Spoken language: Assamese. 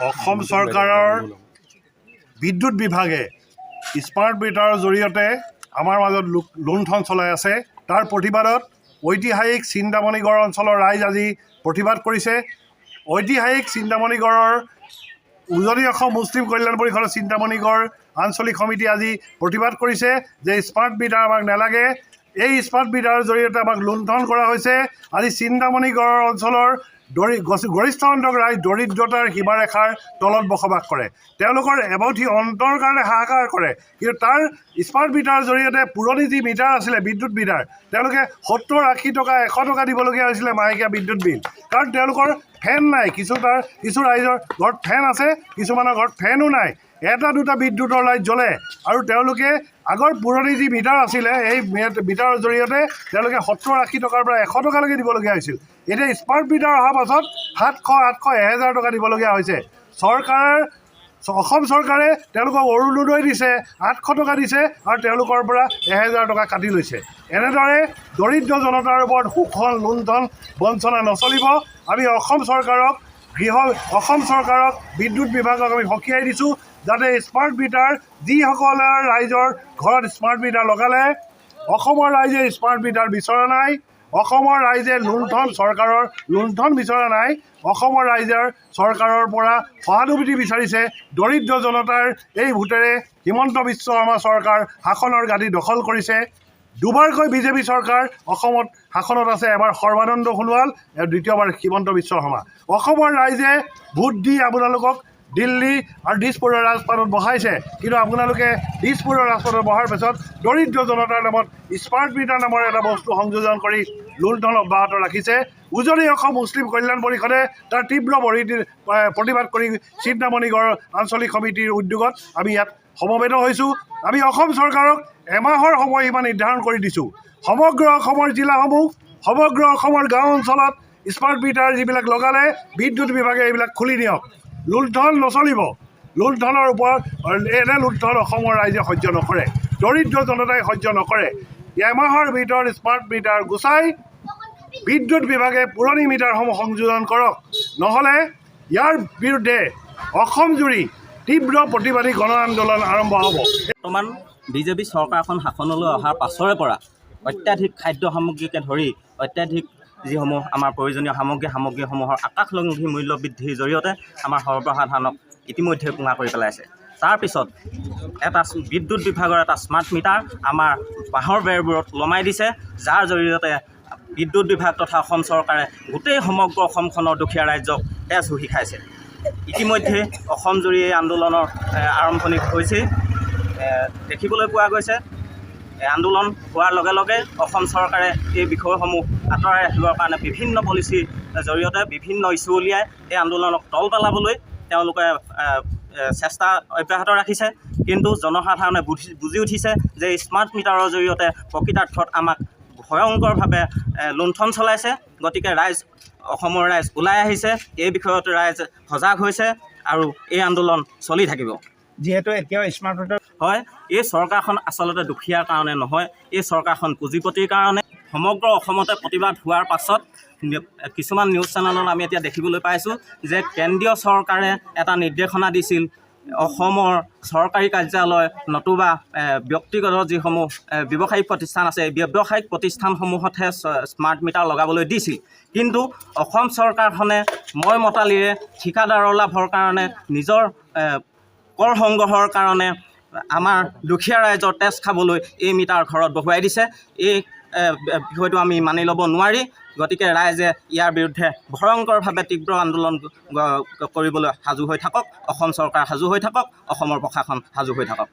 অসম চৰকাৰৰ বিদ্যুৎ বিভাগে স্মাৰ্ট মিটাৰৰ জৰিয়তে আমাৰ মাজত লুণ্ঠন চলাই আছে। তাৰ প্ৰতিবাদত ঐতিহাসিক চিন্তামণিগড় অঞ্চলৰ ৰাইজ আজি প্ৰতিবাদ কৰিছে। ঐতিহাসিক চিন্তামণিগড়ৰ উজনি অসম মুছলিম কল্যাণ পৰিষদৰ চিন্তামণিগড় আঞ্চলিক সমিতি আজি প্ৰতিবাদ কৰিছে যে স্মাৰ্ট মিটাৰ আমাক নালাগে। এই স্মাৰ্ট মিটাৰৰ জৰিয়তে আমাক লুণ্ঠন কৰা হৈছে। আজি চিন্তামণিগড় অঞ্চলৰ গৰিষ্ঠ সংখ্যক ৰাইজ দৰিদ্ৰতাৰ সীমাৰেখাৰ তলত বসবাস কৰে। তেওঁলোকৰ এমুঠি অন্তৰ কাৰণে হাহাকাৰ কৰে। কিন্তু তাৰ স্মাৰ্ট মিটাৰৰ জৰিয়তে পুৰণি যি মিটাৰ আছিলে বিদ্যুৎ মিটাৰ, তেওঁলোকে 70-80 টকা 100 টকা দিবলগীয়া হৈছিলে মাহেকীয়া বিদ্যুৎ বিল। কাৰণ তেওঁলোকৰ ফেন নাই। কিছু ৰাইজৰ ঘৰত ফেন আছে, কিছুমানৰ ঘৰত ফেনো নাই। এটা দুটা বিদ্যুতৰ লাইট জ্বলে আৰু তেওঁলোকে আগৰ পুৰণি যি মিটাৰ আছিলে এই মিটাৰৰ জৰিয়তে তেওঁলোকে 70-80 টকাৰ পৰা 100 টকালৈকে দিবলগীয়া হৈছিল। এতিয়া স্মাৰ্ট মিটাৰ অহাৰ পাছত 700, 800, 1000 টকা দিবলগীয়া হৈছে। অসম চৰকাৰে তেওঁলোকক অৰুণোদয় দিছে, 800 টকা দিছে আৰু তেওঁলোকৰ পৰা 1000 টকা কাটি লৈছে। এনেদৰে দৰিদ্ৰ জনতাৰ ওপৰত শোষণ, লুণ্ঠন, বঞ্চনা নচলিব। আমি অসম চৰকাৰক বিদ্যুৎ বিভাগক আমি সকীয়াই দিছোঁ যাতে স্মাৰ্ট মিটাৰ যিসকলে ৰাইজৰ ঘৰত স্মাৰ্ট মিটাৰ লগালে, অসমৰ ৰাইজে স্মাৰ্ট মিটাৰ বিচৰা নাই। অসমৰ ৰাইজে চৰকাৰৰ লুণ্ঠন বিচৰা নাই। অসমৰ ৰাইজৰ চৰকাৰৰ পৰা সহানুভূতি বিচাৰিছে। দৰিদ্ৰ জনতাৰ এই ভোটেৰে হিমন্ত বিশ্ব শৰ্মা চৰকাৰ শাসনৰ গাদী দখল কৰিছে। দুবাৰকৈ বিজেপি চৰকাৰ অসমত শাসনত আছে। এবাৰ সৰ্বানন্দ সোণোৱাল, দ্বিতীয়বাৰ হিমন্ত বিশ্ব শৰ্মা। অসমৰ ৰাইজে ভোট দি আপোনালোকক দিল্লী আৰু দিছপুৰৰ ৰাজপথত বহাইছে। কিন্তু আপোনালোকে দিছপুৰৰ ৰাজপথত বহাৰ পিছত দৰিদ্ৰ জনতাৰ নামত স্মাৰ্ট মিটাৰ নামৰ এটা বস্তু সংযোজন কৰি লুণ্ঠন অব্যাহত ৰাখিছে। উজনি অসম মুছলিম কল্যাণ পৰিষদে তাৰ তীব্ৰ প্ৰতিবাদ কৰি চিন্তামণিগড় আঞ্চলিক সমিতিৰ উদ্যোগত আমি ইয়াত সমবেত হৈছোঁ। আমি অসম চৰকাৰক এমাহৰ সময়সীমা নিৰ্ধাৰণ কৰি দিছোঁ। সমগ্ৰ অসমৰ জিলাসমূহ, সমগ্ৰ অসমৰ গাঁও অঞ্চলত স্মাৰ্ট মিটাৰ যিবিলাক লগালে বিদ্যুৎ বিভাগে এইবিলাক খুলি দিয়ক। লুণ্ঠন নচলিব। লুণ্ঠনৰ ওপৰত এনে লুণ্ঠন অসমৰ ৰাইজে সহ্য নকৰে, দৰিদ্ৰ জনতাই সহ্য নকৰে। এমাহৰ ভিতৰত স্মাৰ্ট মিটাৰ গুচাই বিদ্যুৎ বিভাগে পুৰণি মিটাৰসমূহ সংযোজন কৰক, নহ'লে ইয়াৰ বিৰুদ্ধে অসমজুৰি তীব্ৰ প্ৰতিবাদী গণ আন্দোলন আৰম্ভ হ'ব। বৰ্তমান বিজেপি চৰকাৰখন শাসনলৈ অহাৰ পাছৰে পৰা অত্যাধিক খাদ্য সামগ্ৰীকে ধৰি অত্যাধিক যিসমূহ আমাৰ প্ৰয়োজনীয় সামগ্ৰীসমূহৰ আকাশলংঘী মূল্য বৃদ্ধিৰ জৰিয়তে আমাৰ সৰ্বসাধাৰণক ইতিমধ্যে কোঙা কৰি পেলাইছে। তাৰপিছত এটা বিদ্যুৎ বিভাগৰ এটা স্মাৰ্ট মিটাৰ আমাৰ বাঁহৰ বেৰবোৰত ওলমাই দিছে, যাৰ জৰিয়তে বিদ্যুৎ বিভাগ তথা অসম চৰকাৰে গোটেই সমগ্ৰ অসমখনৰ দুখীয়া ৰাইজক তেজ শুহি খাইছে। ইতিমধ্যে অসমজুৰি এই আন্দোলনৰ আৰম্ভণি হৈছে। দেখিবলৈ পোৱা গৈছে আন্দোলন হোৱাৰ লগে লগে অসম চৰকাৰে এই বিষয়সমূহ আঁতৰাই ৰাখিবৰ কাৰণে বিভিন্ন পলিচিৰ জৰিয়তে বিভিন্ন ইছ্যু উলিয়াই এই আন্দোলনক তল পেলাবলৈ তেওঁলোকে চেষ্টা অব্যাহত ৰাখিছে। কিন্তু জনসাধাৰণে বুজি উঠিছে যে স্মাৰ্ট মিটাৰৰ জৰিয়তে প্ৰকৃতাৰ্থত আমাক ভয়ংকৰভাৱে লুণ্ঠন চলাইছে। গতিকে অসমৰ ৰাইজ ওলাই আহিছে, এই বিষয়ত ৰাইজ সজাগ হৈছে আৰু এই আন্দোলন চলি থাকিব। যিহেতু এতিয়াও স্মাৰ্ট মিটাৰ হয়, এই চৰকাৰখন আচলতে দুখীয়াৰ কাৰণে নহয়, এই চৰকাৰখন পুঁজিপতিৰ কাৰণে। সমগ্ৰ অসমতে প্ৰতিবাদ হোৱাৰ পাছত কিছুমান নিউজ চেনেলত আমি এতিয়া দেখিবলৈ পাইছোঁ যে কেন্দ্ৰীয় চৰকাৰে এটা নিৰ্দেশনা দিছিল অসমৰ চৰকাৰী কাৰ্যালয় নতুবা ব্যক্তিগত যিসমূহ ব্যৱসায়িক প্ৰতিষ্ঠান আছে, এই ব্যৱসায়িক প্ৰতিষ্ঠানসমূহতহে স্মাৰ্ট মিটাৰ লগাবলৈ দিছিল। কিন্তু অসম চৰকাৰখনে মই মতালিৰে ঠিকাদাৰৰ লাভৰ কাৰণে, নিজৰ কৰ সংগ্ৰহৰ কাৰণে আমাৰ দুখীয়া ৰাইজৰ তেজ খাবলৈ এই মিটাৰ ঘৰত বহুৱাই দিছে। এই বিষয়টো আমি মানি ল'ব নোৱাৰি। গতিকে ৰাইজে ইয়াৰ বিৰুদ্ধে ভয়ংকৰভাৱে তীব্ৰ আন্দোলন কৰিবলৈ সাজু হৈ থাকক, অসম চৰকাৰ সাজু হৈ থাকক, অসমৰ প্ৰশাসন সাজু হৈ থাকক।